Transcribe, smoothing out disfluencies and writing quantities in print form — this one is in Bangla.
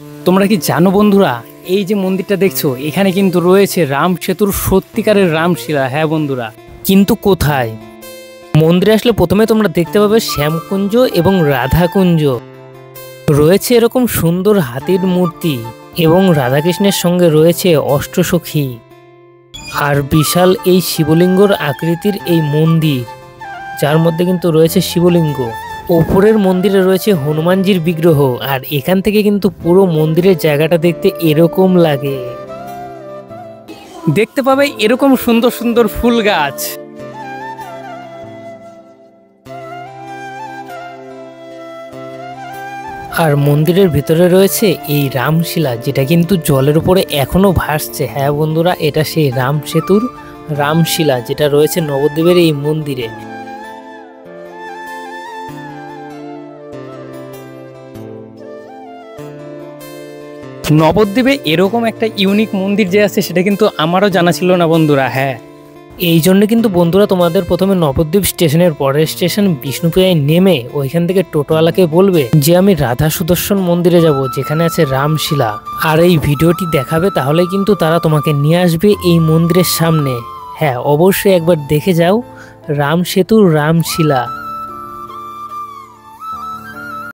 তোমরা কি জানো বন্ধুরা, এই যে মন্দিরটা দেখছো এখানে কিন্তু রয়েছে রাম সেতুর সত্যিকারের রামশিলা। হ্যাঁ বন্ধুরা, কিন্তু কোথায়? মন্দিরে আসলে প্রথমে তোমরা দেখতে পাবে শ্যামকুঞ্জ এবং রাধাকুঞ্জ। রয়েছে এরকম সুন্দর হাতির মূর্তি এবং রাধাকৃষ্ণের সঙ্গে রয়েছে অষ্টসখী। আর বিশাল এই শিবলিঙ্গর আকৃতির এই মন্দির, যার মধ্যে কিন্তু রয়েছে শিবলিঙ্গ। ওপরের মন্দিরে রয়েছে হনুমানজির বিগ্রহ। আর এখান থেকে কিন্তু পুরো মন্দিরের জায়গাটা দেখতে এরকম লাগে। দেখতে পাবে এরকম সুন্দর সুন্দর ফুল গাছ। আর মন্দিরের ভিতরে রয়েছে এই রামশিলা, যেটা কিন্তু জলের উপরে এখনো ভাসছে। হ্যাঁ বন্ধুরা, এটা সেই রাম সেতুর রামশিলা, যেটা রয়েছে নবদ্বীপের এই মন্দিরে। নবদ্বীপে এরকম একটা ইউনিক মন্দির যে আছে সেটা কিন্তু আমারও জানা ছিল না বন্ধুরা। হ্যাঁ, এই জন্য কিন্তু বন্ধুরা তোমাদের প্রথমে নবদ্বীপ স্টেশনের পরের স্টেশন বিষ্ণুপ্রিয়ায় নেমে ওইখান থেকে টোটোওয়ালাকে বলবে যে আমি রাধা সুদর্শন মন্দিরে যাব, যেখানে আছে রামশিলা। আর এই ভিডিওটি দেখাবে, তাহলে কিন্তু তারা তোমাকে নিয়ে আসবে এই মন্দিরের সামনে। হ্যাঁ, অবশ্যই একবার দেখে যাও রাম সেতুর রামশিলা।